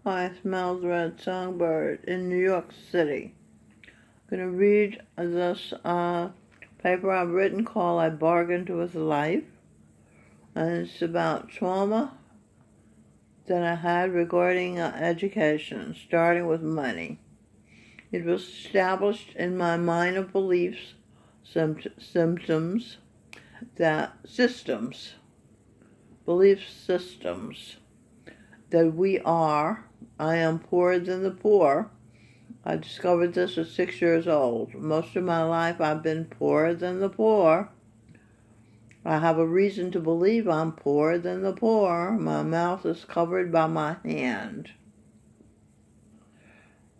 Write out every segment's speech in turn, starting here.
Hi, it's Miles Red Songbird in New York City. I'm going to read this paper I've written called I Bargained with Life. And it's about trauma that I had regarding education, starting with money. It was established in my mind of beliefs, belief systems, that I am poorer than the poor. I discovered this at 6 years old. Most of my life I've been poorer than the poor. I have a reason to believe I'm poorer than the poor. My mouth is covered by my hand.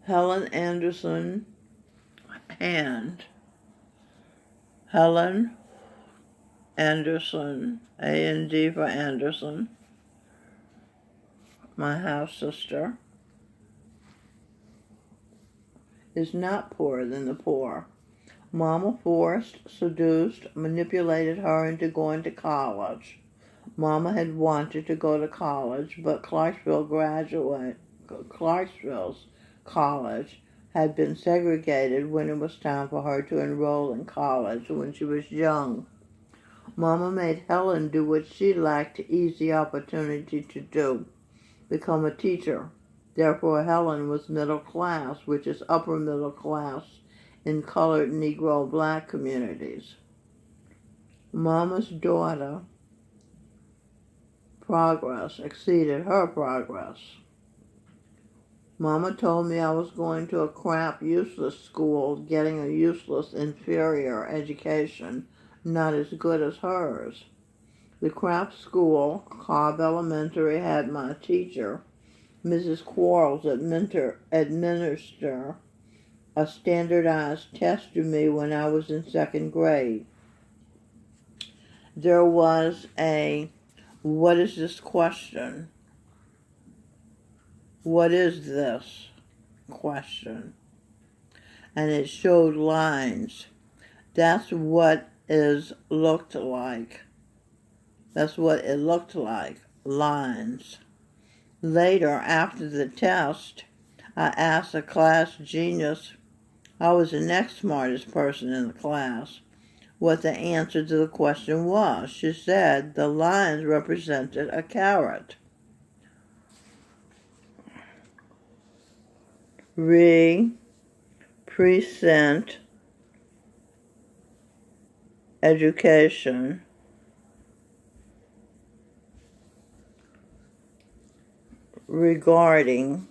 Helen Anderson, hand. Helen Anderson, A-N-D for Anderson, my half sister, is not poorer than the poor. Mama forced, seduced, manipulated her into going to college. Mama had wanted to go to college, but Clarksville's college had been segregated when it was time for her to enroll in college when she was young. Mama made Helen do what she lacked easy opportunity to do, become a teacher. Therefore, Helen was middle class, which is upper middle class in colored Negro black communities. Mama's daughter progress exceeded her progress. Mama told me I was going to a crap, useless school, getting a useless, inferior education, not as good as hers. The crap school, Cobb Elementary, had my teacher, Mrs. Quarles, administer a standardized test to me when I was in second grade. There was a, what is this question? What is this question? And it showed lines. That's what it looked like. That's what it looked like, lines. Later, after the test, I asked a class genius, I was the next smartest person in the class, what the answer to the question was. She said the lines represented a carrot. Present education regarding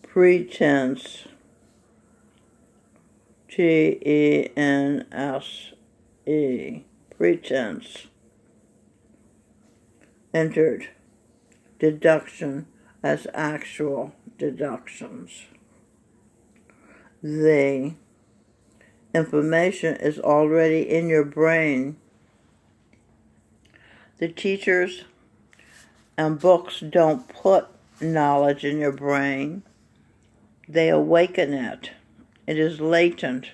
pretense, T-E-N-S-E, pretense, entered deduction as actual deductions. The information is already in your brain. The teachers and books don't put knowledge in your brain. They awaken it. It is latent,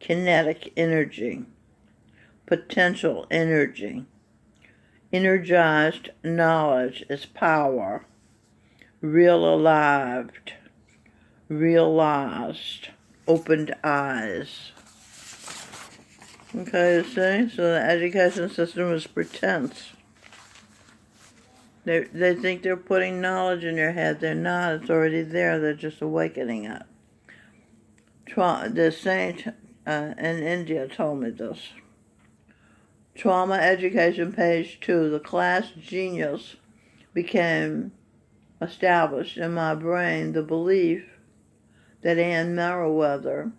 kinetic energy, potential energy. Energized knowledge is power, realized, opened eyes. Okay, you see? So the education system is pretense. They think they're putting knowledge in your head. They're not. It's already there. They're just awakening it. The saint in India told me this. Trauma Education, page 2. The class genius became established in my brain the belief that Anne Merriweather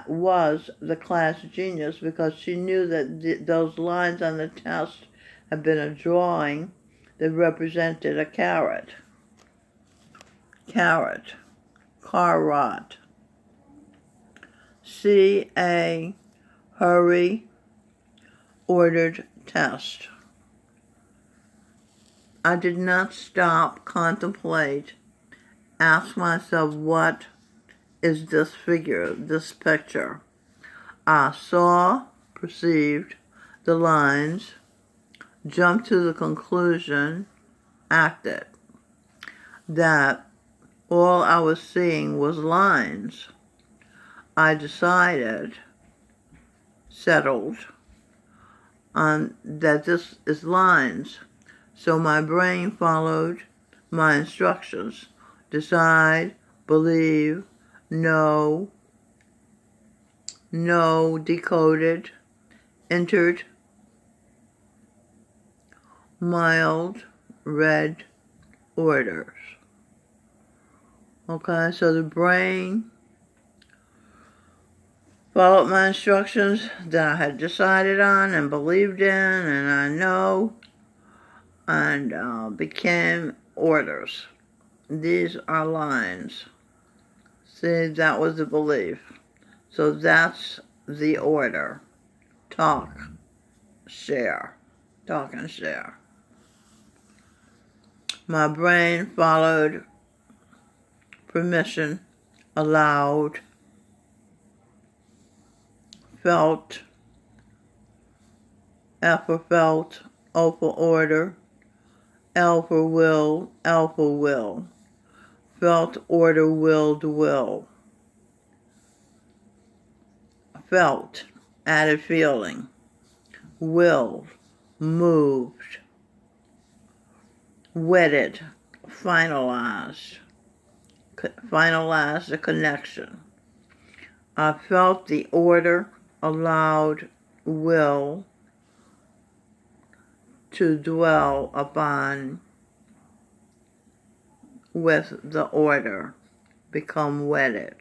was the class genius because she knew that those lines on the test had been a drawing that represented a carrot. Carrot. Carrot. C-A, hurry, ordered test. I did not stop, contemplate, ask myself, what is this figure, this picture? I saw, perceived the lines, jumped to the conclusion, acted. that all I was seeing was lines. I decided, settled, on that this is lines. So my brain followed my instructions. Decide, believe, know, decoded, entered, mild, read, orders. Okay, so the brain followed my instructions that I had decided on and believed in, and I know, and became orders. These are lines. See, that was the belief. So that's the order. Talk, share. Talk and share. My brain followed permission, allowed, felt, F for felt, O for order, L for will, L for will. Felt, order, willed, will. Felt, added feeling. Willed, moved. Wedded, finalized. Finalized the connection. I felt the order, allowed, will to dwell upon with the order, become wedded.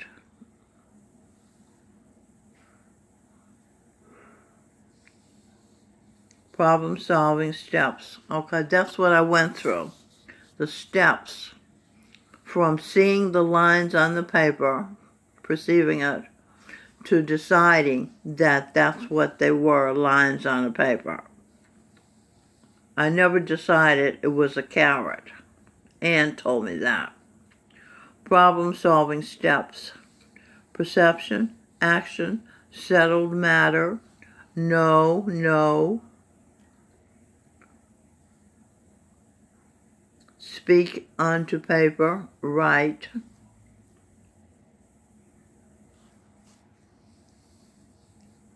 Problem-solving steps. Okay, that's what I went through. The steps from seeing the lines on the paper, perceiving it, to deciding that that's what they were, lines on a paper. I never decided it was a carrot. Anne told me that. Problem-solving steps. Perception, action, settled matter, know, speak onto paper, write,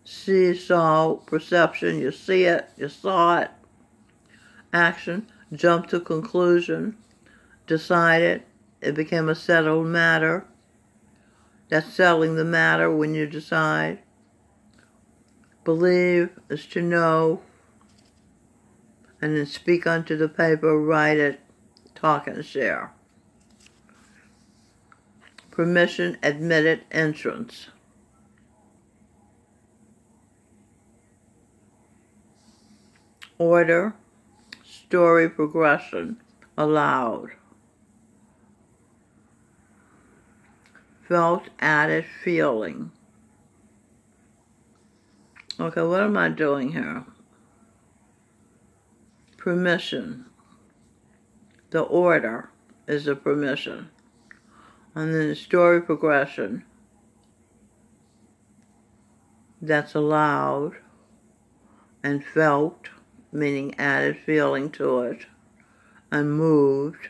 see, saw, perception, you see it, you saw it, action, jump to conclusion, decided, it became a settled matter. That's settling the matter when you decide. Believe is to know, and then speak onto the paper, write it, talk and share. Permission, admitted, entrance. Order, story progression, allowed. Felt, added, feeling. Okay, what am I doing here? Permission. The order is the permission. And then the story progression. That's allowed and felt, meaning added feeling to it, and moved,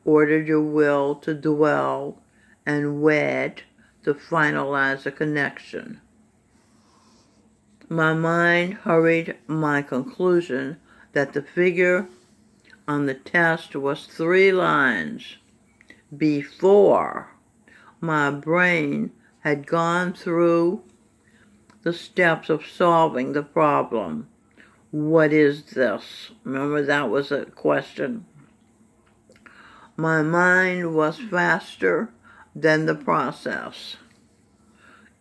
ordered your will to dwell, and wed to finalize a connection. My mind hurried my conclusion that the figure on the test was 3 lines before my brain had gone through the steps of solving the problem. What is this? Remember, that was a question. My mind was faster than the process.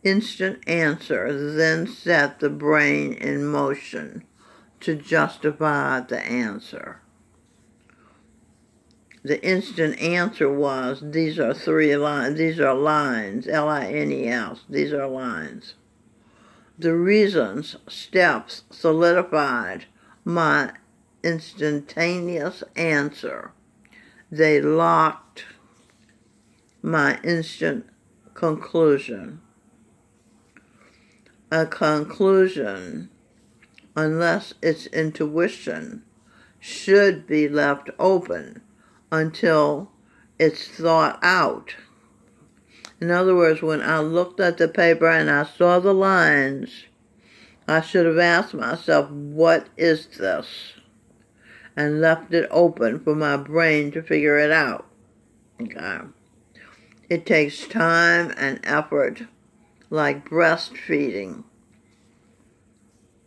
Instant answer then set the brain in motion to justify the answer. The instant answer was, these are 3 lines, these are lines, L-I-N-E-S, these are lines. The reasons, steps, solidified my instantaneous answer. They locked my instant conclusion. A conclusion, unless it's intuition, should be left open until it's thought out. In other words, when I looked at the paper and I saw the lines, I should have asked myself, what is this? And left it open for my brain to figure it out. Okay. It takes time and effort, like breastfeeding.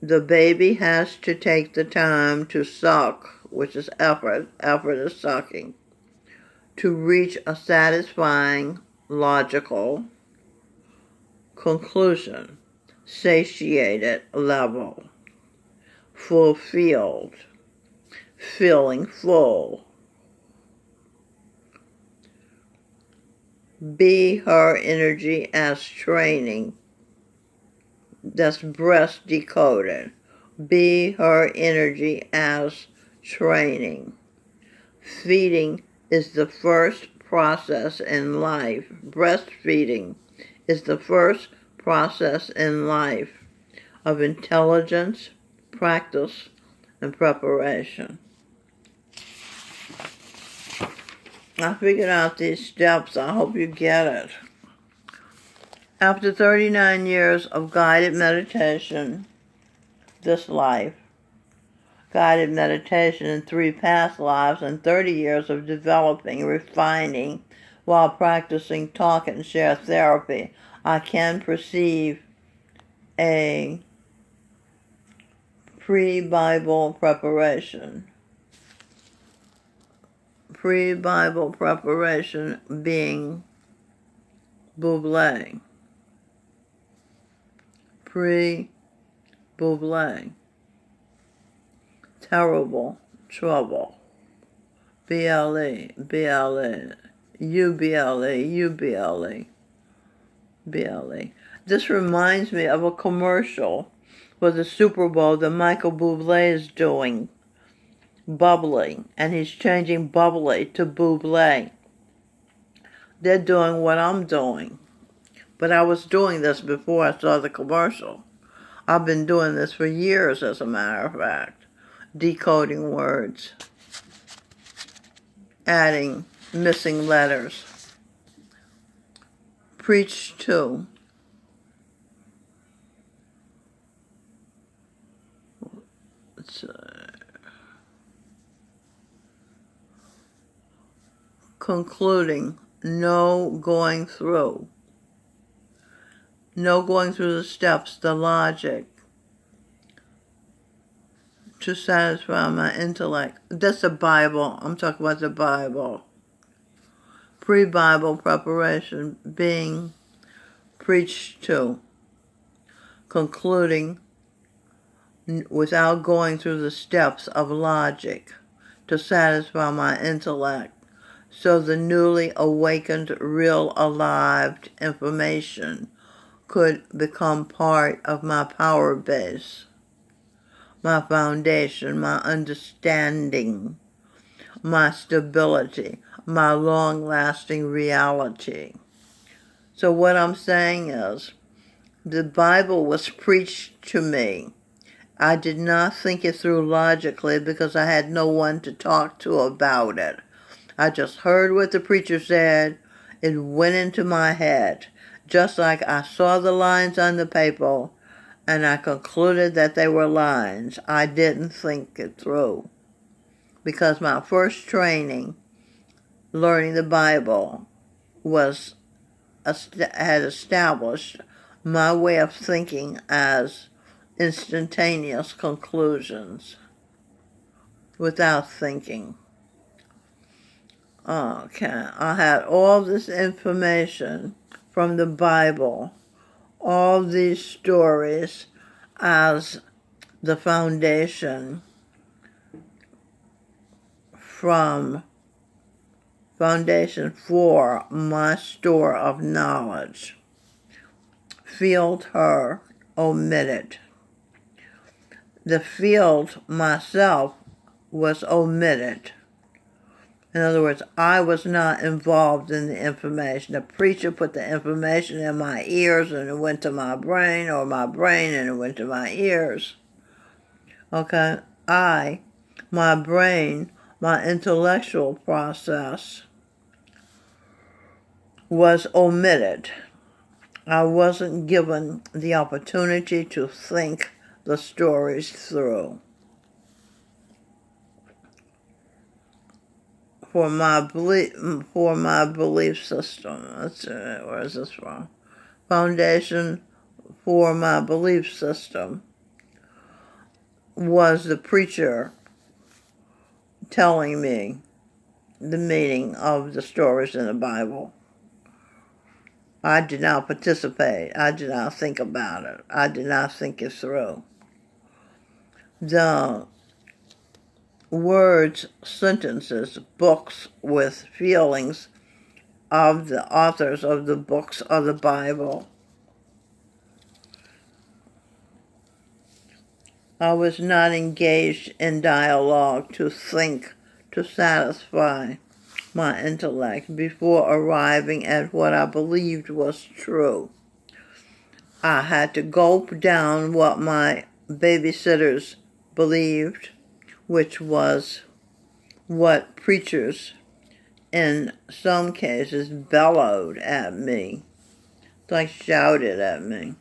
The baby has to take the time to suck, which is effort. Effort is sucking. To reach a satisfying, logical conclusion, satiated level, fulfilled, feeling full. Be her energy as training. That's breast decoded. Be her energy as training. Feeding is the first process in life. Breastfeeding is the first process in life of intelligence, practice, and preparation. I figured out these steps. I hope you get it. After 39 years of guided meditation, this life, guided meditation in 3 past lives, and 30 years of developing, refining, while practicing talk and share therapy, I can perceive a pre-Bible preparation. Pre-Bible preparation being Buble. Pre-Buble. Terrible trouble. BLE, BLE, UBLE, UBLE, BLE. This reminds me of a commercial for the Super Bowl that Michael Bublé is doing. Bubbly, and he's changing bubbly to Buble. They're doing what I'm doing. But I was doing this before I saw the commercial. I've been doing this for years, as a matter of fact. Decoding words. Adding missing letters. Preach to. Concluding. No going through. No going through the steps, the logic, to satisfy my intellect. That's the Bible. I'm talking about the Bible. Pre-Bible preparation being preached to. Concluding without going through the steps of logic to satisfy my intellect. So the newly awakened, real, alive information could become part of my power base, my foundation, my understanding, my stability, my long-lasting reality. So what I'm saying is, the Bible was preached to me. I did not think it through logically because I had no one to talk to about it. I just heard what the preacher said. It went into my head. Just like I saw the lines on the paper and I concluded that they were lines. I didn't think it through. Because my first training, learning the Bible, had established my way of thinking as instantaneous conclusions without thinking. Okay, I had all this information from the Bible, all these stories as the foundation for my store of knowledge. Field her omitted. The field myself was omitted. In other words, I was not involved in the information. The preacher put the information in my ears and it went to my brain, or my brain and it went to my ears. Okay? My brain, my intellectual process was omitted. I wasn't given the opportunity to think the stories through. For my belief system. Let's see, where is this from? Foundation for my belief system was the preacher telling me the meaning of the stories in the Bible. I did not participate. I did not think about it. I did not think it through. The words, sentences, books with feelings of the authors of the books of the Bible. I was not engaged in dialogue to think, to satisfy my intellect before arriving at what I believed was true. I had to gulp down what my babysitters believed, which was what preachers in some cases bellowed at me, like shouted at me.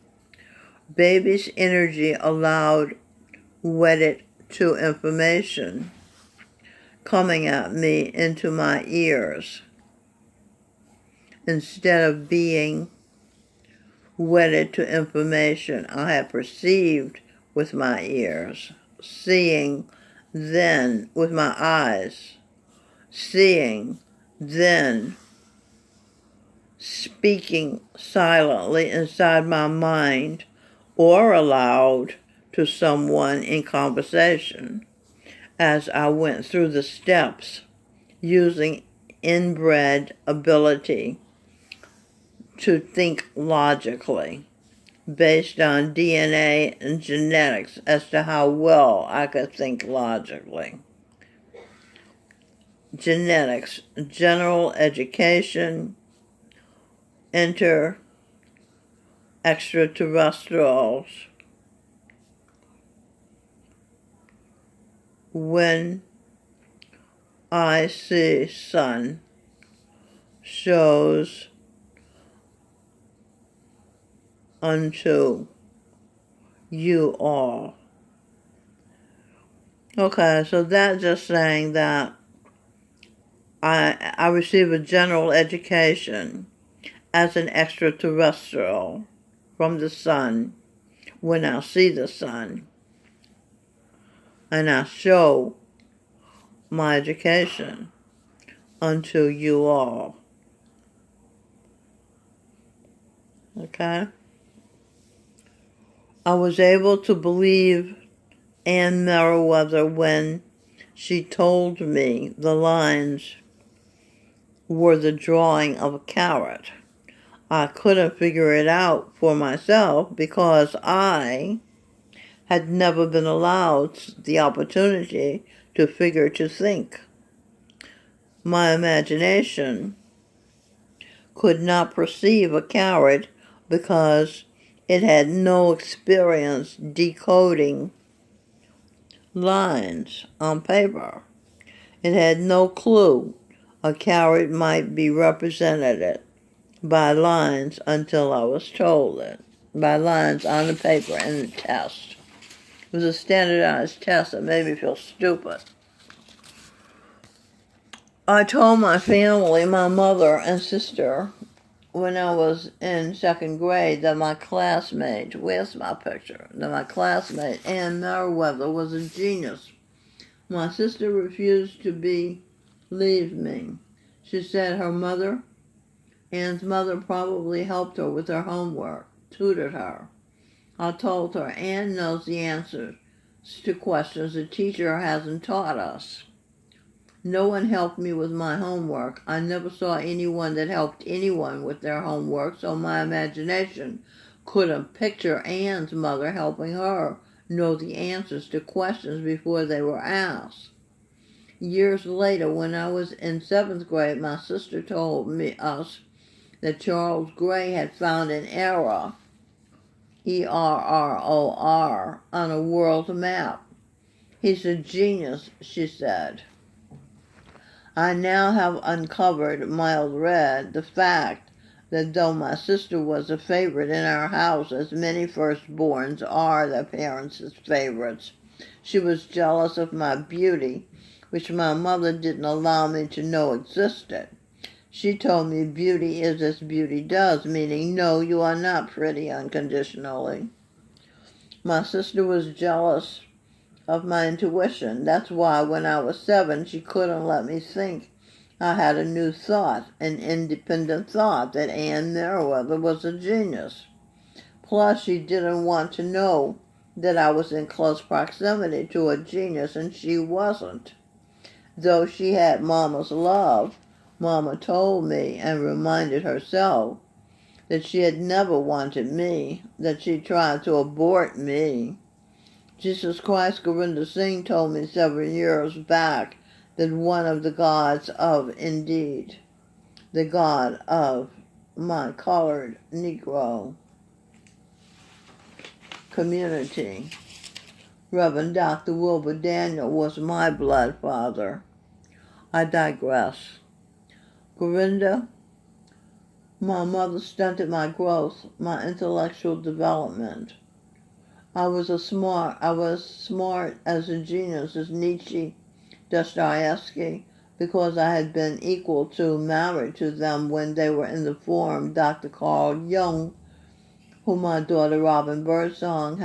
Baby's energy allowed wedded to information coming at me into my ears instead of being wedded to information I had perceived with my ears, seeing then with my eyes, seeing then speaking silently inside my mind or aloud to someone in conversation as I went through the steps, using inbred ability to think logically based on DNA and genetics as to how well I could think logically. Genetics, general education, extraterrestrials. When I see sun shows unto you all. Okay, so that's just saying that I receive a general education as an extraterrestrial from the sun when I see the sun, and I show my education unto you all. Okay? I was able to believe Anne Merriweather when she told me the lines were the drawing of a carrot. I couldn't figure it out for myself because I had never been allowed the opportunity to think. My imagination could not perceive a carrot because it had no experience decoding lines on paper. It had no clue a carrot might be represented by lines until I was told it, by lines on the paper in the test. It was a standardized test that made me feel stupid. I told my family, my mother and sister, when I was in second grade, that my classmate, where's my picture? That my classmate, Anne Merriweather, was a genius. My sister refused to believe me. She said her mother, Anne's mother, probably helped her with her homework, tutored her. I told her, Anne knows the answers to questions the teacher hasn't taught us. No one helped me with my homework. I never saw anyone that helped anyone with their homework, so my imagination couldn't picture Anne's mother helping her know the answers to questions before they were asked. Years later, when I was in seventh grade, my sister told us that Charles Gray had found an error, ERROR, on a world map. He's a genius, she said. I now have uncovered, mild read, the fact that though my sister was a favorite in our house, as many firstborns are their parents' favorites, she was jealous of my beauty, which my mother didn't allow me to know existed. She told me beauty is as beauty does, meaning no, you are not pretty unconditionally. My sister was jealous of my intuition. That's why when I was 7, she couldn't let me think I had a new thought, an independent thought, that Anne Merriweather was a genius. Plus, she didn't want to know that I was in close proximity to a genius, and she wasn't. Though she had Mama's love, Mama told me and reminded herself that she had never wanted me, that she tried to abort me. Jesus Christ Govinda Singh told me several years back that one of the gods of, indeed, the God of my colored Negro community, Reverend Dr. Wilbur Daniel, was my blood father. I digress. Govinda, my mother stunted my growth, my intellectual development. I was smart as a genius as Nietzsche, Dostoevsky, because I had been equal to married to them when they were in the form Dr. Carl Jung, who my daughter Robin Birdsong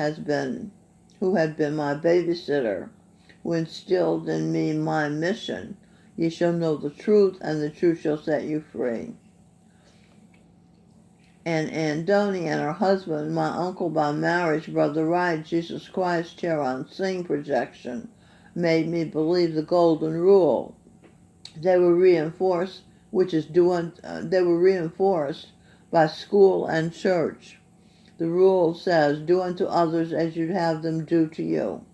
who had been my babysitter, who instilled in me my mission. Ye shall know the truth, and the truth shall set you free. And Andoni and her husband, my uncle by marriage, Brother Wright, Jesus Christ, Charan Singh projection, made me believe the golden rule. They were reinforced, they were reinforced by school and church. The rule says, do unto others as you'd have them do to you.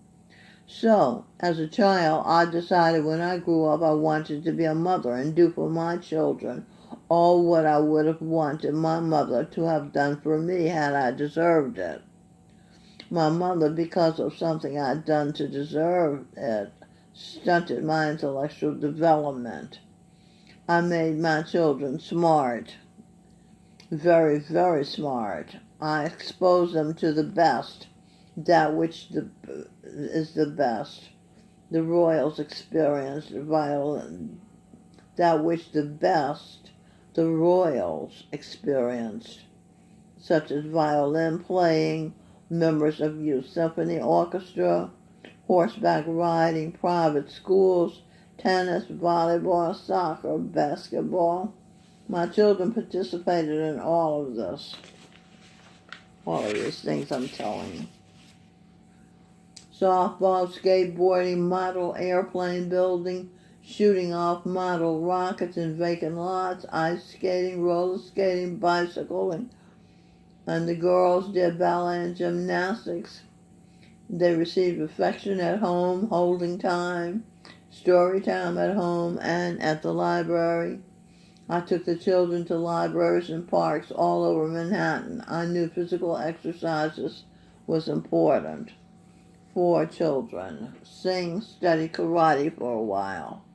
So, as a child, I decided when I grew up I wanted to be a mother and do for my children all what I would have wanted my mother to have done for me had I deserved it. My mother, because of something I'd done to deserve it, stunted my intellectual development. I made my children smart, very, very smart. I exposed them to the best, that which is the best. The royals experienced violin, that which the best the royals experienced, such as violin playing, members of youth symphony orchestra, horseback riding, private schools, tennis, volleyball, soccer, basketball. My children participated in all of these things I'm telling you. Softball, skateboarding, model airplane building, shooting off model rockets in vacant lots, ice skating, roller skating, bicycling, and the girls did ballet and gymnastics. They received affection at home, holding time, story time at home and at the library. I took the children to libraries and parks all over Manhattan. I knew physical exercises was important for children. Sing, study karate for a while.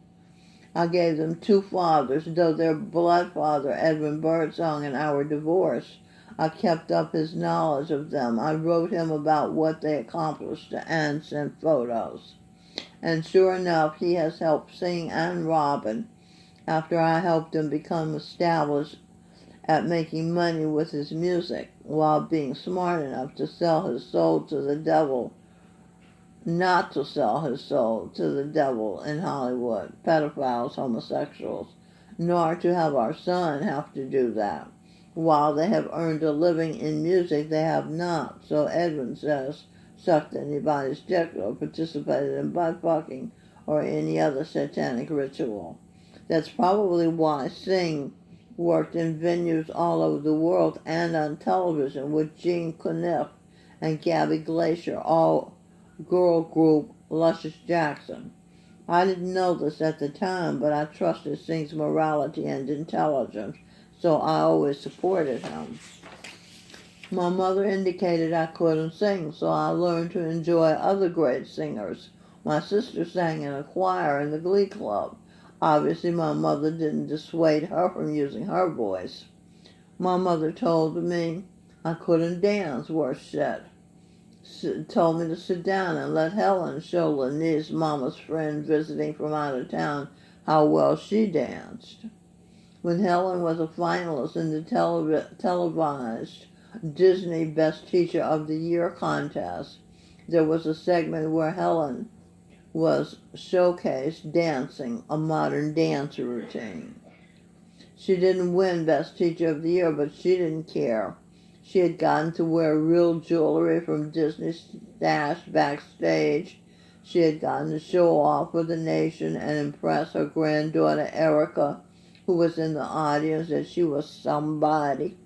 I gave them 2 fathers, though their blood father, Edwin Birdsong, and our divorce, I kept up his knowledge of them. I wrote him about what they accomplished and sent photos. And sure enough, he has helped Sing and Robin after I helped him become established at making money with his music while being smart enough to sell his soul to the devil, not to sell his soul to the devil in Hollywood, pedophiles, homosexuals, nor to have our son have to do that. While they have earned a living in music, they have not, so Edwin says, sucked anybody's dick or participated in butt fucking or any other satanic ritual. That's probably why Singh worked in venues all over the world and on television with Jean Conniff and Gabby Glacier, all girl group Luscious Jackson. I didn't know this at the time, but I trusted Singh's morality and intelligence, so I always supported him. My mother indicated I couldn't sing, so I learned to enjoy other great singers. My sister sang in a choir in the Glee Club. Obviously, my mother didn't dissuade her from using her voice. My mother told me I couldn't dance, worse said. Told me to sit down and let Helen show Lenice's mama's friend visiting from out of town how well she danced. When Helen was a finalist in the televised Disney Best Teacher of the Year contest, there was a segment where Helen was showcased dancing a modern dance routine. She didn't win Best Teacher of the Year, but she didn't care. She had gotten to wear real jewelry from Disney's stash backstage. She had gotten to show off for the nation and impress her granddaughter Erica, who was in the audience, that she was somebody.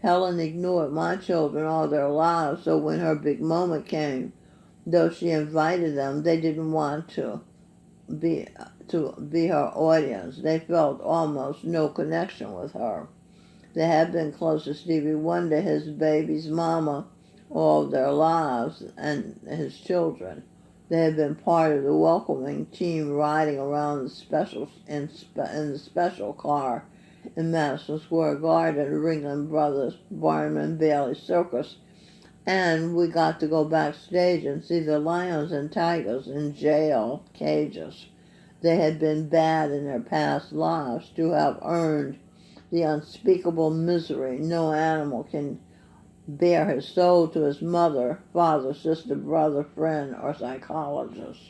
Helen ignored my children all their lives, so when her big moment came, though she invited them, they didn't want to be her audience. They felt almost no connection with her. They had been close to Stevie Wonder, his baby's mama, all their lives, and his children. They had been part of the welcoming team riding around in the special car in Madison Square Garden, Ringling Brothers, Barnum and Bailey Circus, and we got to go backstage and see the lions and tigers in jail cages. They had been bad in their past lives to have earned the unspeakable misery no animal can bear his soul to his mother, father, sister, brother, friend, or psychologist.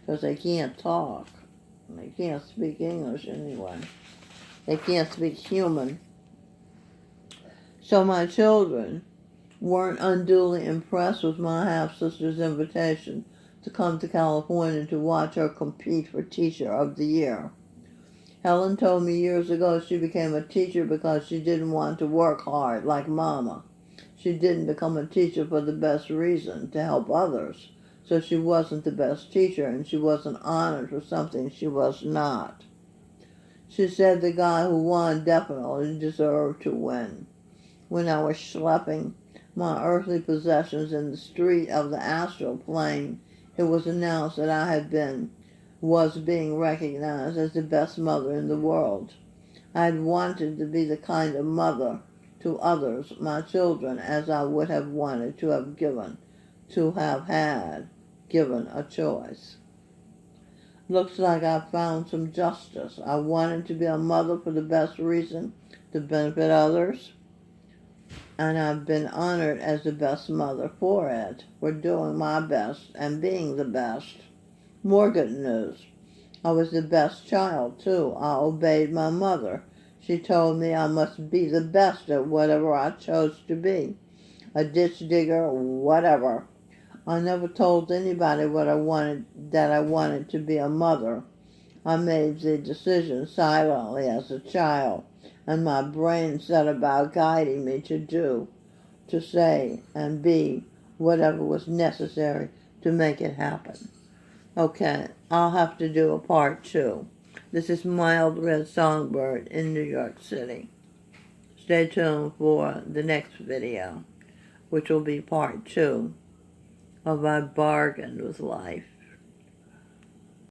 Because they can't talk. They can't speak English anyway. They can't speak human. So my children weren't unduly impressed with my half-sister's invitation to come to California to watch her compete for Teacher of the Year. Helen told me years ago she became a teacher because she didn't want to work hard like Mama. She didn't become a teacher for the best reason, to help others. So she wasn't the best teacher, and she wasn't honored for something she was not. She said the guy who won definitely deserved to win. When I was schlepping my earthly possessions in the street of the astral plane, it was announced that I was being recognized as the best mother in the world. I had wanted to be the kind of mother to others, my children, as I would have wanted to have given a choice. Looks like I found some justice. I wanted to be a mother for the best reason, to benefit others, and I've been honored as the best mother for it, for doing my best and being the best. More good news. I was the best child, too. I obeyed my mother. She told me I must be the best at whatever I chose to be. A ditch digger, whatever. I never told anybody that I wanted to be a mother. I made the decision silently as a child, and my brain set about guiding me to say, and be whatever was necessary to make it happen. Okay, I'll have to do a part 2. This is Mild Red Songbird in New York City. Stay tuned for the next video, which will be part 2 of I Bargained with Life.